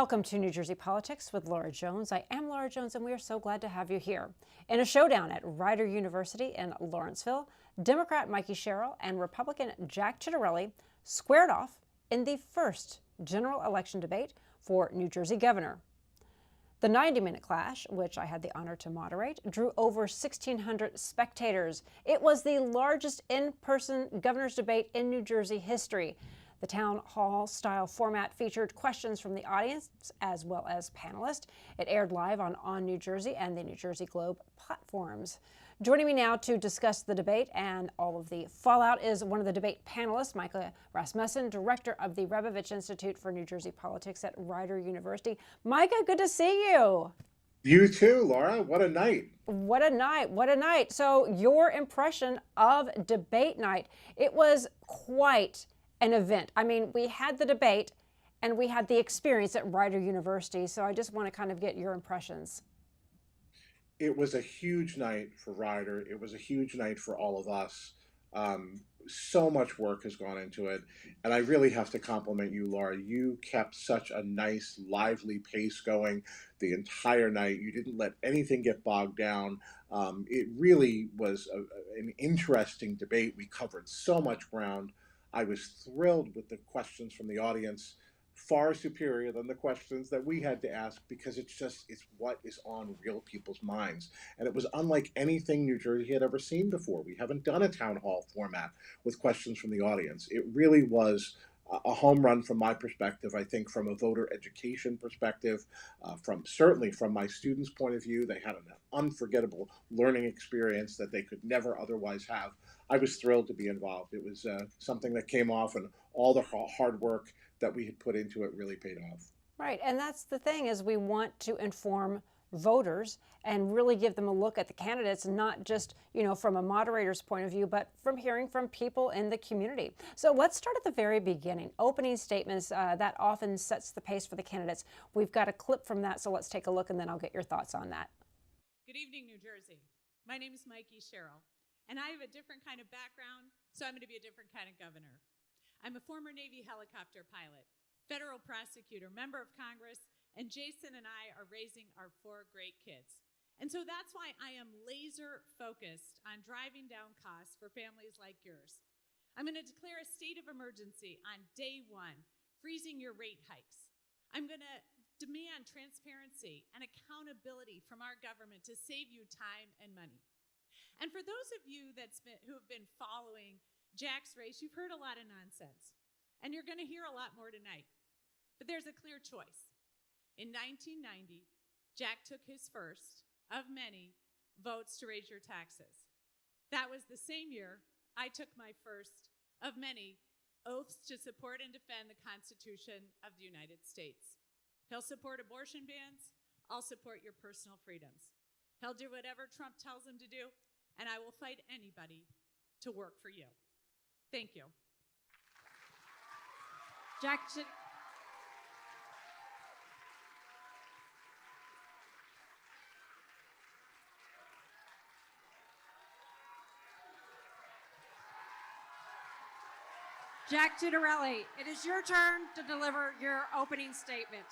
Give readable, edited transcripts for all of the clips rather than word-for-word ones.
Welcome to New Jersey Politics with Laura Jones. I am Laura Jones, and we are so glad to have you here. In a showdown at Rider University in Lawrenceville, Democrat Micah Sherrill and Republican Jack Ciattarelli squared off in the first general election debate for New Jersey governor. The 90-minute clash, which I had the honor to moderate, drew over 1,600 spectators. It was the largest in-person governor's debate in New Jersey history. The town hall-style format featured questions from the audience as well as panelists. It aired live on ONNJ and the New Jersey Globe platforms. Joining me now to discuss the debate and all of the fallout is one of the debate panelists, Micah Rasmussen, Director of the Rebovich Institute for New Jersey Politics at Rider University. Micah, good to see you. You too, Laura. What a night. What a night. What a night. So your impression of debate night, it was quite an event. I mean, we had the debate and we had the experience at Rider University. So I just want to kind of get your impressions. It was a huge night for Rider. It was a huge night for all of us. So much work has gone into it. And I really have to compliment you, Laura. You kept such a nice, lively pace going the entire night. You didn't let anything get bogged down. It really was an interesting debate. We covered so much ground. I was thrilled with the questions from the audience, far superior than the questions that we had to ask, because it's what is on real people's minds. And it was unlike anything New Jersey had ever seen before. We haven't done a town hall format with questions from the audience. It really was a home run from my perspective. I think from a voter education perspective, certainly from my students' point of view, they had an unforgettable learning experience that they could never otherwise have. I was thrilled to be involved. It was something that came off, and all the hard work that we had put into it really paid off. Right, and that's the thing, is we want to inform voters and really give them a look at the candidates, not just, from a moderator's point of view, but from hearing from people in the community. So let's start at the very beginning. Opening statements, that often sets the pace for the candidates. We've got a clip from that, so let's take a look, and then I'll get your thoughts on that. Good evening, New Jersey. My name is Micah Sherrill, and I have a different kind of background, so I'm going to be a different kind of governor. I'm a former Navy helicopter pilot, federal prosecutor, member of Congress, and Jason and I are raising our 4 great kids. And so that's why I am laser focused on driving down costs for families like yours. I'm going to declare a state of emergency on day 1, freezing your rate hikes. I'm going to demand transparency and accountability from our government to save you time and money. And for those of you who have been following Jack's race, you've heard a lot of nonsense. And you're going to hear a lot more tonight. But there's a clear choice. In 1990, Jack took his first of many votes to raise your taxes. That was the same year I took my first of many oaths to support and defend the Constitution of the United States. He'll support abortion bans. I'll support your personal freedoms. He'll do whatever Trump tells him to do, and I will fight anybody to work for you. Thank you. Jack Ciattarelli, it is your turn to deliver your opening statement.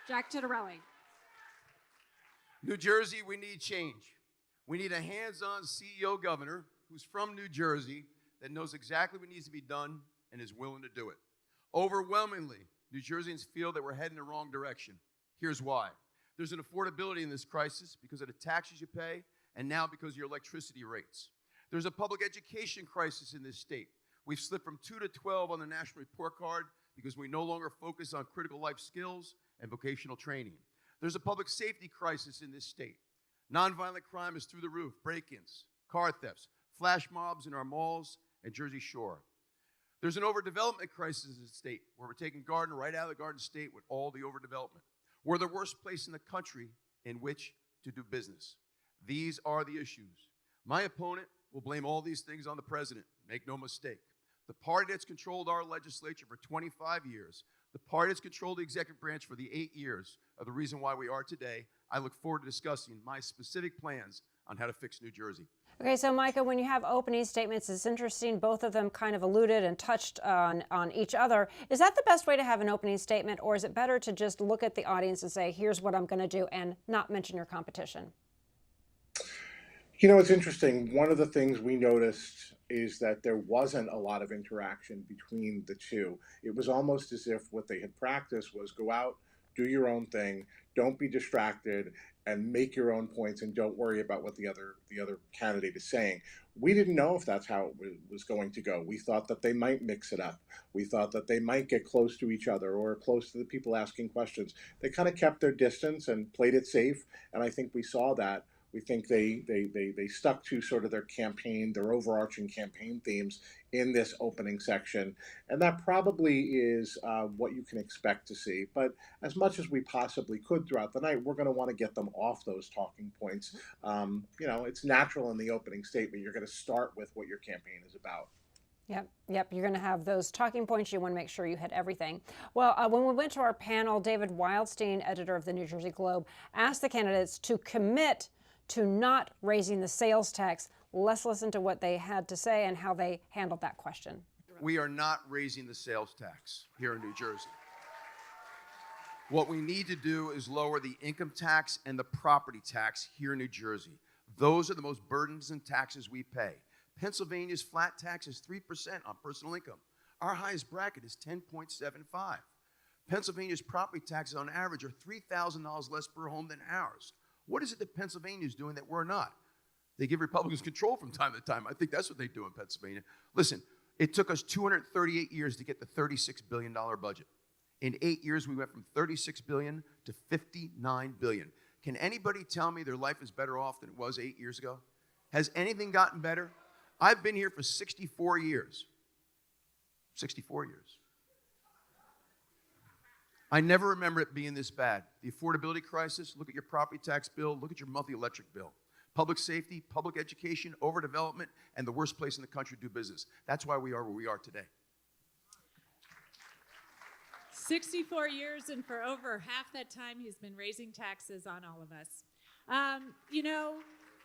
Jack Ciattarelli. New Jersey, we need change. We need a hands-on CEO governor who's from New Jersey that knows exactly what needs to be done and is willing to do it. Overwhelmingly, New Jerseyans feel that we're heading the wrong direction. Here's why. There's an affordability in this crisis because of the taxes you pay, and now because of your electricity rates. There's a public education crisis in this state. We've slipped from 2 to 12 on the National Report Card because we no longer focus on critical life skills and vocational training. There's a public safety crisis in this state. Nonviolent crime is through the roof. Break-ins, car thefts, flash mobs in our malls and Jersey Shore. There's an overdevelopment crisis in the state where we're taking Garden right out of the Garden State with all the overdevelopment. We're the worst place in the country in which to do business. These are the issues. My opponent will blame all these things on the president. Make no mistake. The party that's controlled our legislature for 25 years, the party that's controlled the executive branch for the 8 years are the reason why we are today. I look forward to discussing my specific plans on how to fix New Jersey. Okay, so Micah, when you have opening statements, it's interesting. Both of them kind of alluded and touched on each other. Is that the best way to have an opening statement, or is it better to just look at the audience and say, here's what I'm going to do, and not mention your competition? You know, it's interesting. One of the things we noticed is that there wasn't a lot of interaction between the two. It was almost as if what they had practiced was go out, do your own thing, don't be distracted, and make your own points, and don't worry about what the other candidate is saying. We didn't know if that's how it was going to go. We thought that they might mix it up. We thought that they might get close to each other or close to the people asking questions. They kind of kept their distance and played it safe, and I think we saw that. We think they stuck to sort of their campaign, their overarching campaign themes in this opening section. And that probably is what you can expect to see. But as much as we possibly could throughout the night, we're going to want to get them off those talking points. You know, it's natural in the opening statement. You're going to start with what your campaign is about. Yep. You're going to have those talking points. You want to make sure you hit everything. Well, when we went to our panel, David Wildstein, editor of the New Jersey Globe, asked the candidates to commit to not raising the sales tax. Let's listen to what they had to say and how they handled that question. We are not raising the sales tax here in New Jersey. What we need to do is lower the income tax and the property tax here in New Jersey. Those are the most burdensome taxes we pay. Pennsylvania's flat tax is 3% on personal income. Our highest bracket is 10.75. Pennsylvania's property taxes on average are $3,000 less per home than ours. What is it that Pennsylvania is doing that we're not? They give Republicans control from time to time. I think that's what they do in Pennsylvania. Listen, it took us 238 years to get the $36 billion budget. In 8 years, we went from $36 billion to $59 billion. Can anybody tell me their life is better off than it was 8 years ago? Has anything gotten better? I've been here for 64 years. 64 years. I never remember it being this bad. The affordability crisis, look at your property tax bill, look at your monthly electric bill. Public safety, public education, overdevelopment, and the worst place in the country to do business. That's why we are where we are today. 64 years, and for over half that time, he's been raising taxes on all of us. You know,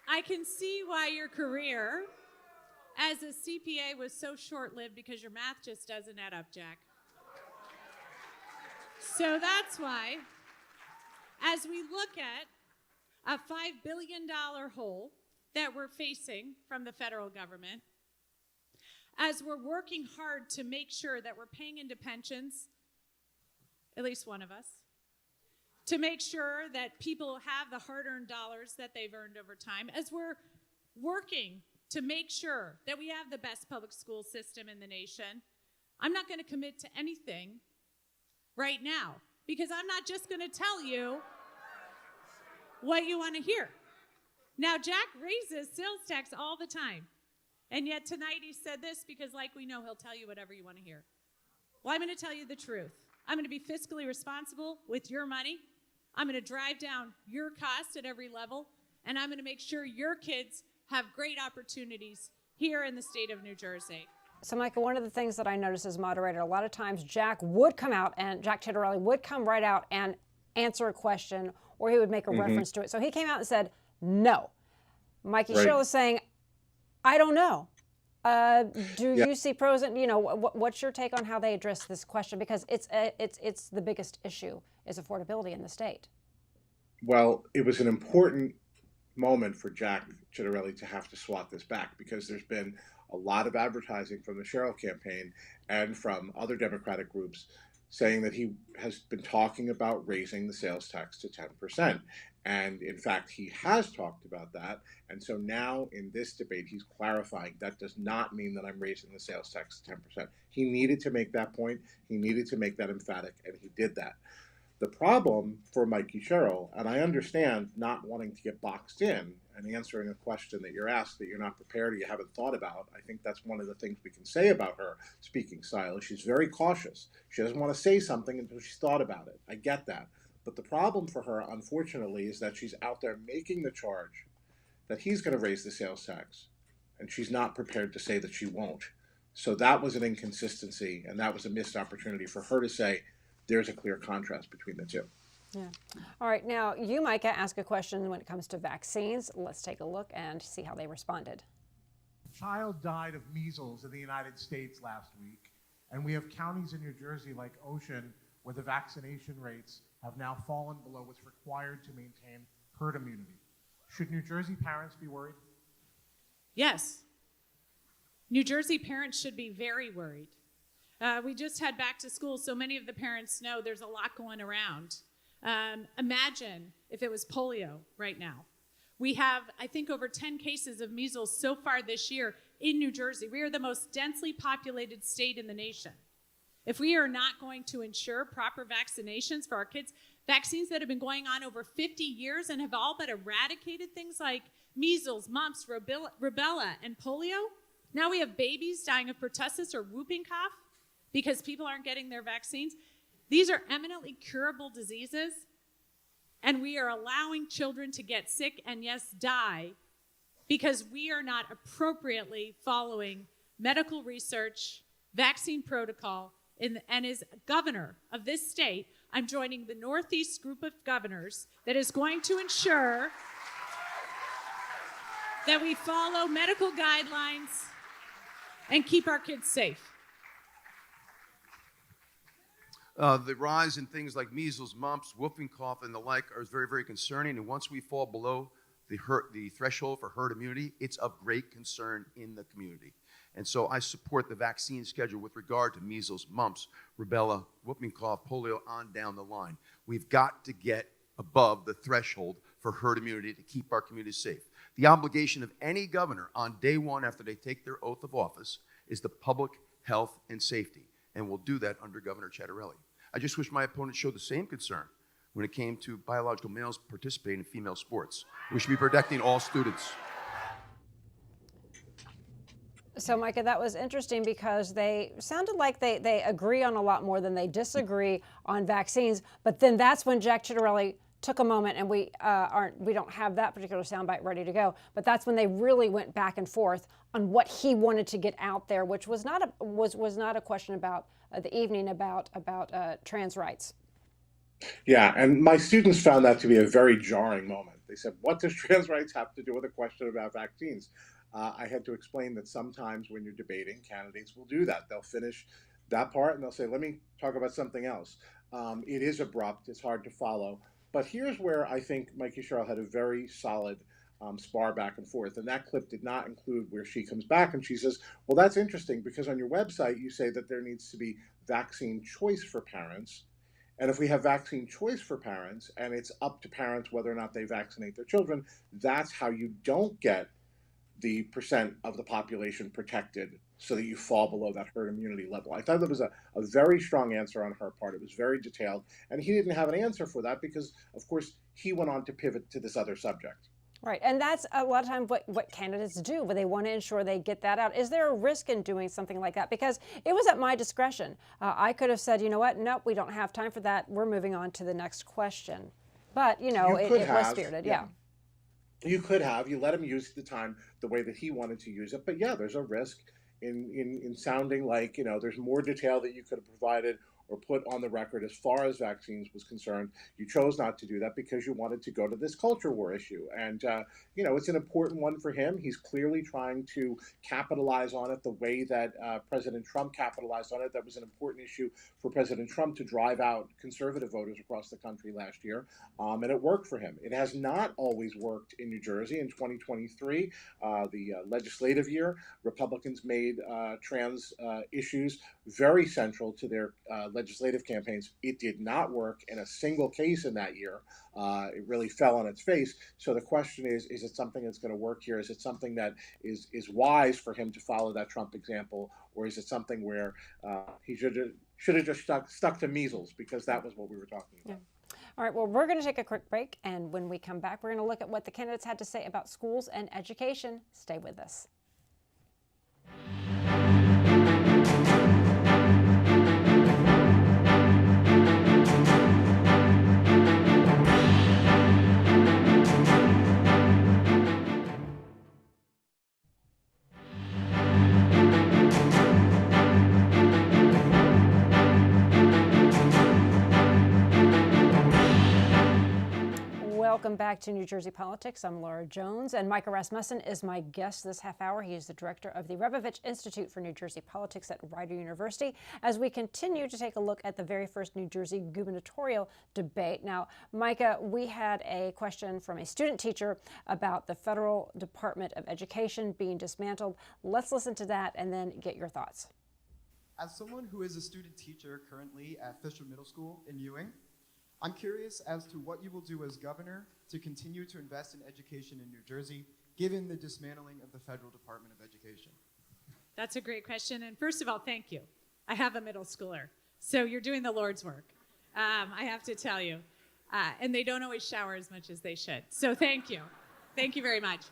I can see why your career as a CPA was so short-lived, because your math just doesn't add up, Jack. So that's why, as we look at a $5 billion hole that we're facing from the federal government, as we're working hard to make sure that we're paying into pensions, at least one of us, to make sure that people have the hard-earned dollars that they've earned over time, as we're working to make sure that we have the best public school system in the nation, I'm not going to commit to anything right now, because I'm not just going to tell you what you want to hear. Now, Jack raises sales tax all the time, and yet tonight he said this because, like we know, he'll tell you whatever you want to hear. Well, I'm going to tell you the truth. I'm going to be fiscally responsible with your money. I'm going to drive down your cost at every level, and I'm going to make sure your kids have great opportunities here in the state of New Jersey. So, Micah, one of the things that I noticed as moderator, a lot of times Jack would come out, and Jack Ciattarelli would come right out and answer a question, or he would make a reference to it. So he came out and said, no. Mikey Sherrill is saying, I don't know. Do you see pros and, you know, what's your take on how they address this question? Because it's the biggest issue is affordability in the state. Well, it was an important moment for Jack Ciattarelli to have to swat this back, because there's been a lot of advertising from the Sherrill campaign and from other Democratic groups saying that he has been talking about raising the sales tax to 10%. And in fact, he has talked about that. And so now in this debate, he's clarifying that does not mean that I'm raising the sales tax to 10%. He needed to make that point. He needed to make that emphatic, and he did that. The problem for Mikey Sherrill, and I understand not wanting to get boxed in and answering a question that you're asked that you're not prepared or you haven't thought about. I think that's one of the things we can say about her speaking style. She's very cautious. She doesn't want to say something until she's thought about it. I get that. But the problem for her, unfortunately, is that she's out there making the charge that he's going to raise the sales tax, and she's not prepared to say that she won't. So that was an inconsistency, and that was a missed opportunity for her to say, there's a clear contrast between the two. Yeah. All right. Now, you, Micah, ask a question when it comes to vaccines. Let's take a look and see how they responded. A child died of measles in the United States last week, and we have counties in New Jersey like Ocean where the vaccination rates have now fallen below what's required to maintain herd immunity. Should New Jersey parents be worried? Yes. New Jersey parents should be very worried. We just had back to school, so many of the parents know there's a lot going around. Imagine if it was polio right now. We have, I think, over 10 cases of measles so far this year in New Jersey. We are the most densely populated state in the nation. If we are not going to ensure proper vaccinations for our kids, vaccines that have been going on over 50 years and have all but eradicated things like measles, mumps, rubella, and polio. Now we have babies dying of pertussis or whooping cough because people aren't getting their vaccines. These are eminently curable diseases, and we are allowing children to get sick and, yes, die because we are not appropriately following medical research, vaccine protocol, and as governor of this state, I'm joining the Northeast group of governors that is going to ensure that we follow medical guidelines and keep our kids safe. The rise in things like measles, mumps, whooping cough, and the like are very, very concerning. And once we fall below the threshold for herd immunity, it's of great concern in the community. And so I support the vaccine schedule with regard to measles, mumps, rubella, whooping cough, polio, on down the line. We've got to get above the threshold for herd immunity to keep our communities safe. The obligation of any governor on day one after they take their oath of office is the public health and safety, and we'll do that under Governor Chattarelli. I just wish my opponent showed the same concern when it came to biological males participating in female sports. We should be protecting all students. So, Micah, that was interesting because they sounded like they agree on a lot more than they disagree on vaccines. But then that's when Jack Chattarelli took a moment, and we don't have that particular soundbite ready to go. But that's when they really went back and forth on what he wanted to get out there, which was not a question about the evening about trans rights. Yeah, and my students found that to be a very jarring moment. They said, "What does trans rights have to do with a question about vaccines?" I had to explain that sometimes when you're debating, candidates will do that. They'll finish that part and they'll say, "Let me talk about something else." It is abrupt. It's hard to follow. But here's where I think Micah Sherrill had a very solid spar back and forth. And that clip did not include where she comes back and she says, "Well, that's interesting because on your website, you say that there needs to be vaccine choice for parents. And if we have vaccine choice for parents and it's up to parents whether or not they vaccinate their children, that's how you don't get the percent of the population protected so that you fall below that herd immunity level." I thought that was a very strong answer on her part. It was very detailed. And he didn't have an answer for that because, of course, he went on to pivot to this other subject. Right, and that's a lot of times what candidates do, but they want to ensure they get that out. Is there a risk in doing something like that? Because it was at my discretion. I could have said, you know what, nope, we don't have time for that. We're moving on to the next question. But, it was spirited, yeah. You could have. You let him use the time the way that he wanted to use it. But yeah, there's a risk in sounding like, there's more detail that you could have provided or put on the record as far as vaccines was concerned. You chose not to do that because you wanted to go to this culture war issue. And, it's an important one for him. He's clearly trying to capitalize on it the way that President Trump capitalized on it. That was an important issue for President Trump to drive out conservative voters across the country last year. And it worked for him. It has not always worked in New Jersey. In 2023, the legislative year, Republicans made trans issues very central to their legislative campaigns. It did not work in a single case in that year. It really fell on its face. So the question is it something that's going to work here? Is it something that is wise for him to follow that Trump example? Or is it something where he should have just stuck to measles because that was what we were talking about? Yeah. All right, well, we're going to take a quick break. And when we come back, we're going to look at what the candidates had to say about schools and education. Stay with us. welcome back to New Jersey Politics. I'm Laura Jones, and Micah Rasmussen is my guest this half hour. He is the director of the Rebovich Institute for New Jersey Politics at Rider University, as we continue to take a look at the very first New Jersey gubernatorial debate. Now, Micah, we had a question from a student teacher about the Federal Department of Education being dismantled. Let's listen to that and then get your thoughts. As someone who is a student teacher currently at Fisher Middle School in Ewing, I'm curious as to what you will do as governor to continue to invest in education in New Jersey, given the dismantling of the Federal Department of Education. That's a great question. And first of all, thank you. I have a middle schooler, so you're doing the Lord's work, I have to tell you. And they don't always shower as much as they should. So thank you. Thank you very much.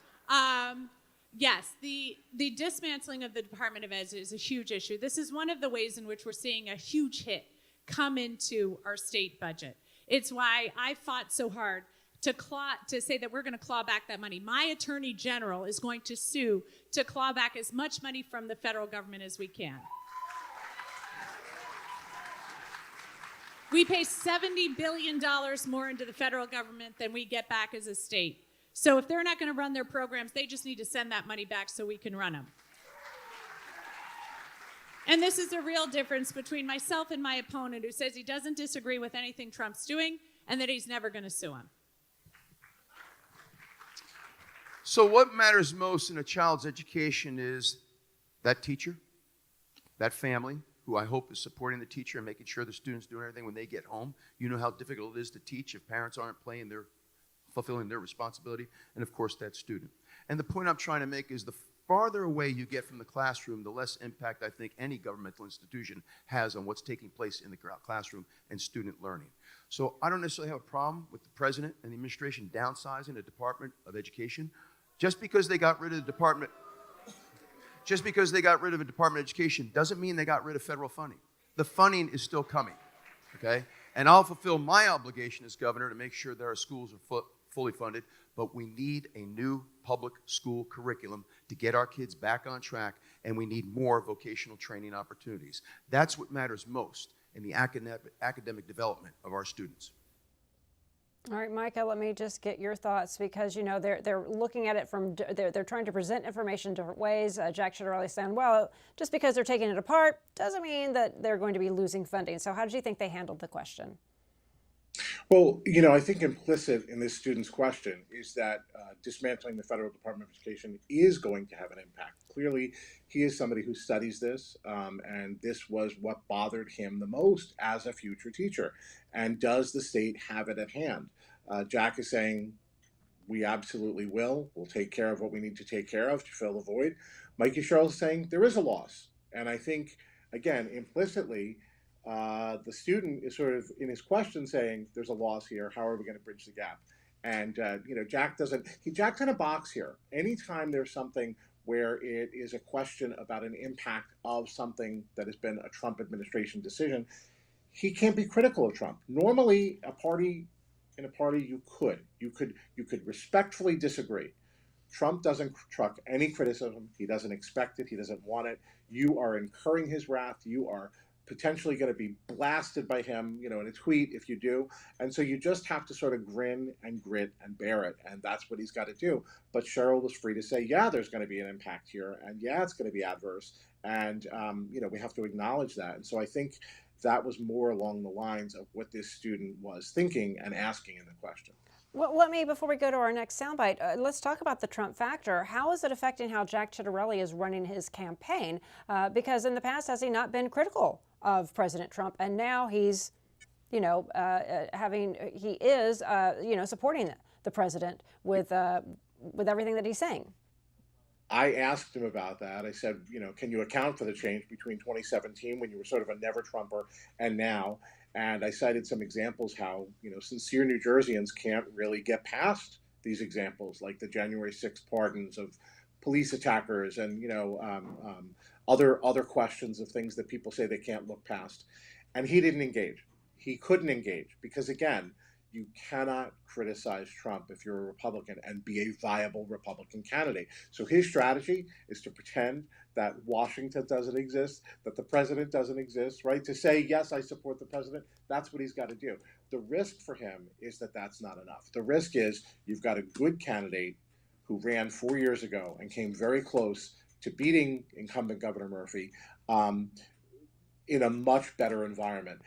Yes, the dismantling of the Department of Ed is a huge issue. This is one of the ways in which we're seeing a huge hit come into our state budget. It's why I fought so hard to say that we're going to claw back that money. My attorney general is going to sue to claw back as much money from the federal government as we can. We pay $70 billion more into the federal government than we get back as a state. So if they're not going to run their programs, they just need to send that money back so we can run them. And this is a real difference between myself and my opponent, who says he doesn't disagree with anything Trump's doing and that he's never going to sue him. So what matters most in a child's education is that teacher, that family, who I hope is supporting the teacher and making sure the students do everything when they get home. You know how difficult it is to teach if parents aren't fulfilling their responsibility, and of course that student. And the point I'm trying to make is the farther away you get from the classroom, the less impact I think any governmental institution has on what's taking place in the classroom and student learning. So I don't necessarily have a problem with the president and the administration downsizing the Department of Education. Just because they got rid of the Department of Education doesn't mean they got rid of federal funding. The funding is still coming, okay? And I'll fulfill my obligation as governor to make sure that our schools are fully funded, but we need a new public school curriculum to get our kids back on track, and we need more vocational training opportunities. That's what matters most in the academic development of our students. All right, Micah, let me just get your thoughts, because, you know, they're looking at it from, they're trying to present information different ways. Jack Ciattarelli saying, well, just because they're taking it apart doesn't mean that they're going to be losing funding. So how did you think they handled the question? Well, you know, I think implicit in this student's question is that dismantling the Federal Department of Education is going to have an impact. Clearly, he is somebody who studies this, and this was what bothered him the most as a future teacher. And does the state have it at hand? Jack is saying, we absolutely will. We'll take care of what we need to take care of to fill the void. Micah Rasmussen is saying there is a loss. And I think, again, implicitly, the student is sort of in his question saying, there's a loss here. How are we going to bridge the gap? And, you know, Jack's in a box here. Anytime there's something where it is a question about an impact of something that has been a Trump administration decision, he can't be critical of Trump. Normally, in a party, you could respectfully disagree. Trump doesn't truck any criticism. He doesn't expect it. He doesn't want it. You are incurring his wrath. You are potentially going to be blasted by him, you know, in a tweet if you do. And so you just have to sort of grin and grit and bear it. And that's what he's got to do. But Cheryl was free to say, yeah, there's going to be an impact here. And yeah, it's going to be adverse. And, you know, we have to acknowledge that. And so I think that was more along the lines of what this student was thinking and asking in the question. Well, before we go to our next soundbite, let's talk about the Trump factor. How is it affecting how Jack Ciattarelli is running his campaign? Because in the past, has he not been critical of President Trump? And now he's, you know, supporting the president with everything that he's saying. I asked him about that. I said, you know, can you account for the change between 2017, when you were sort of a never Trumper, and now? And I cited some examples how, you know, sincere New Jerseyans can't really get past these examples, like the January 6th pardons of police attackers and, you know, other questions of things that people say they can't look past. And he didn't engage. He couldn't engage because, again, you cannot criticize Trump if you're a Republican and be a viable Republican candidate. So his strategy is to pretend that Washington doesn't exist, that the president doesn't exist, right? To say, yes, I support the president, that's what he's got to do. The risk for him is that that's not enough. The risk is you've got a good candidate who ran 4 years ago and came very close to beating incumbent Governor Murphy in a much better environment.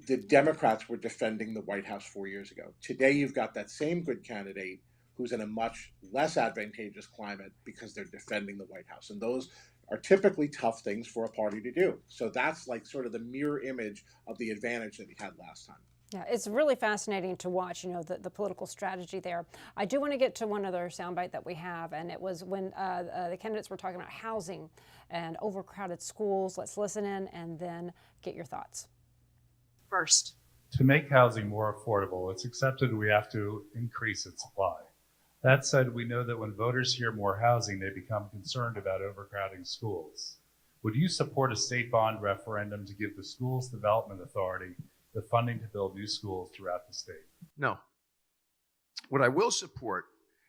The Democrats were defending the White House 4 years ago. Today, you've got that same good candidate who's in a much less advantageous climate because they're defending the White House. And those are typically tough things for a party to do. So that's like sort of the mirror image of the advantage that he had last time. Yeah, it's really fascinating to watch, the political strategy there. I do want to get to one other soundbite that we have, and it was when the candidates were talking about housing and overcrowded schools. Let's listen in and then get your thoughts. First, to make housing more affordable, it's accepted we have to increase its supply. That said, we know that when voters hear more housing, they become concerned about overcrowding schools. Would you support a state bond referendum to give the Schools Development Authority the funding to build new schools throughout the state? No. What I will support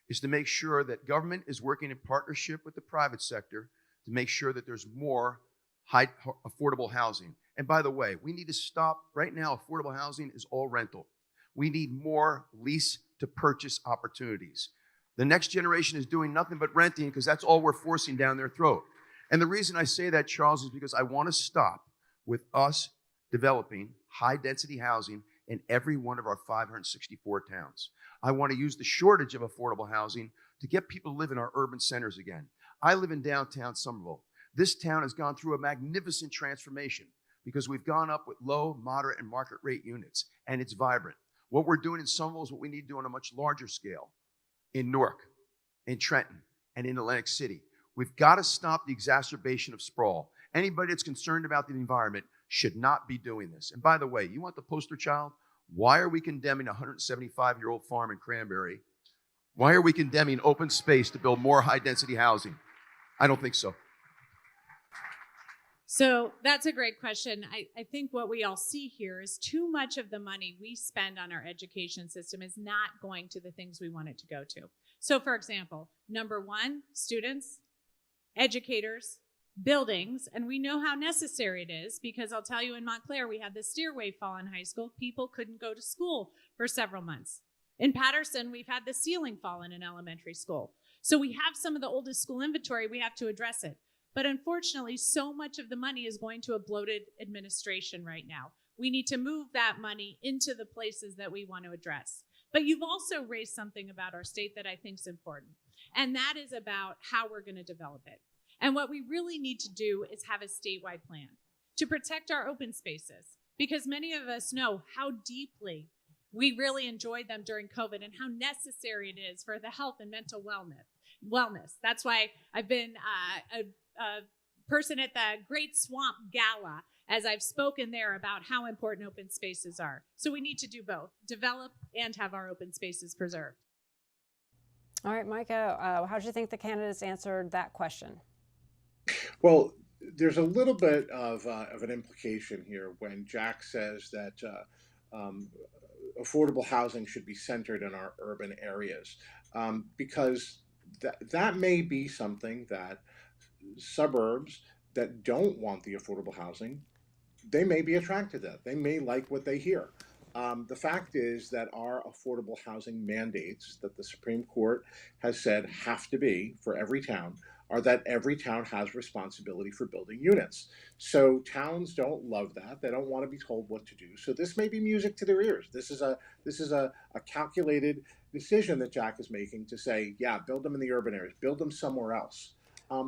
is to make sure that government is working in partnership with the private sector to make sure that there's more affordable housing. And by the way, we need to stop. Right now, affordable housing is all rental. We need more lease to purchase opportunities. The next generation is doing nothing but renting because that's all we're forcing down their throat. And the reason I say that, Charles, is because I want to stop with us developing high-density housing in every one of our 564 towns. I want to use the shortage of affordable housing to get people to live in our urban centers again. I live in downtown Somerville. This town has gone through a magnificent transformation because we've gone up with low, moderate, and market rate units, and it's vibrant. What we're doing in Somerville is what we need to do on a much larger scale in Newark, in Trenton, and in Atlantic City. We've got to stop the exacerbation of sprawl. Anybody that's concerned about the environment should not be doing this. And by the way, you want the poster child? Why are we condemning a 175-year-old farm in Cranberry? Why are we condemning open space to build more high-density housing? I don't think so. So that's a great question. I think what we all see here is too much of the money we spend on our education system is not going to the things we want it to go to. So for example, number one, students, educators, buildings, and we know how necessary it is because I'll tell you in Montclair, we had the stairway fall in high school. People couldn't go to school for several months. In Patterson, we've had the ceiling fall in an elementary school. So we have some of the oldest school inventory. We have to address it. But unfortunately, so much of the money is going to a bloated administration right now. We need to move that money into the places that we want to address. But you've also raised something about our state that I think is important, and that is about how we're going to develop it. And what we really need to do is have a statewide plan to protect our open spaces, because many of us know how deeply we really enjoyed them during COVID and how necessary it is for the health and mental wellness. That's why I've been a person at the Great Swamp Gala, as I've spoken there about how important open spaces are. So we need to do both, develop and have our open spaces preserved. All right, Micah, how do you think the candidates answered that question? Well, there's a little bit of an implication here when Jack says that affordable housing should be centered in our urban areas, because that may be something that suburbs that don't want the affordable housing, they may be attracted to that. They may like what they hear. The fact is that our affordable housing mandates that the Supreme Court has said have to be for every town are that every town has responsibility for building units. So towns don't love that. They don't want to be told what to do. So this may be music to their ears. This is a calculated decision that Jack is making to say, yeah, build them in the urban areas, build them somewhere else.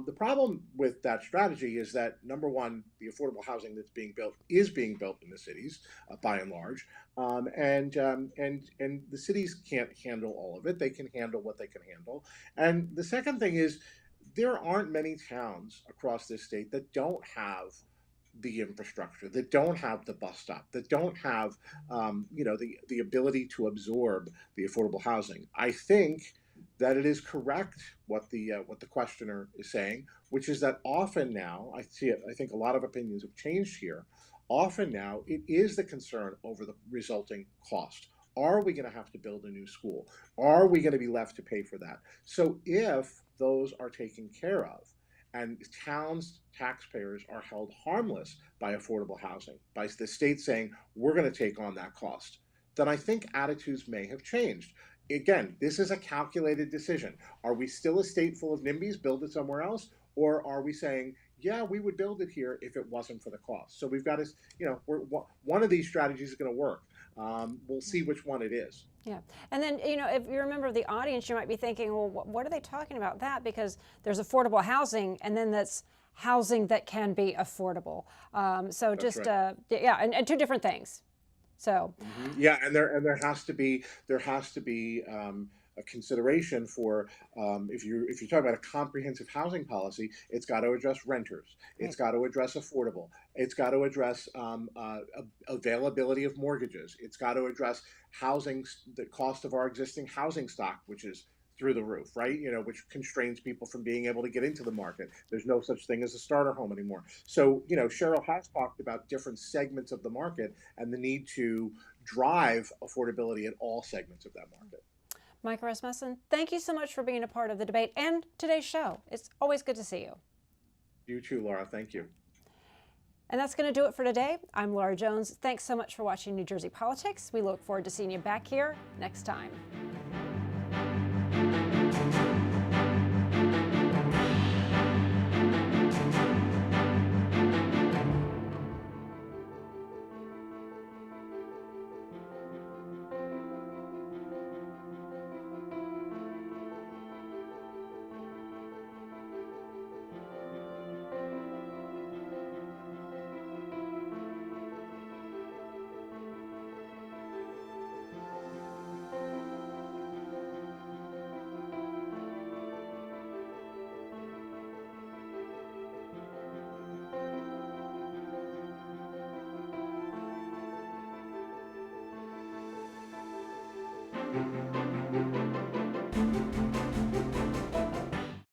The problem with that strategy is that, number one, the affordable housing that's being built is being built in the cities, by and large, and the cities can't handle all of it. They can handle what they can handle. And the second thing is, there aren't many towns across this state that don't have the infrastructure, that don't have the bus stop, that don't have the ability to absorb the affordable housing. I think that it is correct what the questioner is saying, which is that often now, I think a lot of opinions have changed here. Often now, it is the concern over the resulting cost. Are we going to have to build a new school? Are we going to be left to pay for that? So if those are taken care of, and towns' taxpayers are held harmless by affordable housing, by the state saying, we're going to take on that cost, then I think attitudes may have changed. Again, this is a calculated decision. Are we still a state full of NIMBYs, build it somewhere else? Or are we saying, yeah, we would build it here if it wasn't for the cost? So we've got to, one of these strategies is going to work. We'll see which one it is. Yeah. And then, if you're a member of the audience, you might be thinking, well, what are they talking about that? Because there's affordable housing, and then that's housing that can be affordable. So That's just, right. yeah, and two different things. So, Yeah, and there has to be a consideration for if you talk about a comprehensive housing policy, it's got to address renters, it's got to address affordable, it's got to address availability of mortgages, it's got to address housing, the cost of our existing housing stock, which is through the roof, right? Which constrains people from being able to get into the market. There's no such thing as a starter home anymore. So, Cheryl has talked about different segments of the market and the need to drive affordability at all segments of that market. Micah Rasmussen, thank you so much for being a part of the debate and today's show. It's always good to see you. You too, Laura. Thank you. And that's going to do it for today. I'm Laura Jones. Thanks so much for watching New Jersey Politics. We look forward to seeing you back here next time.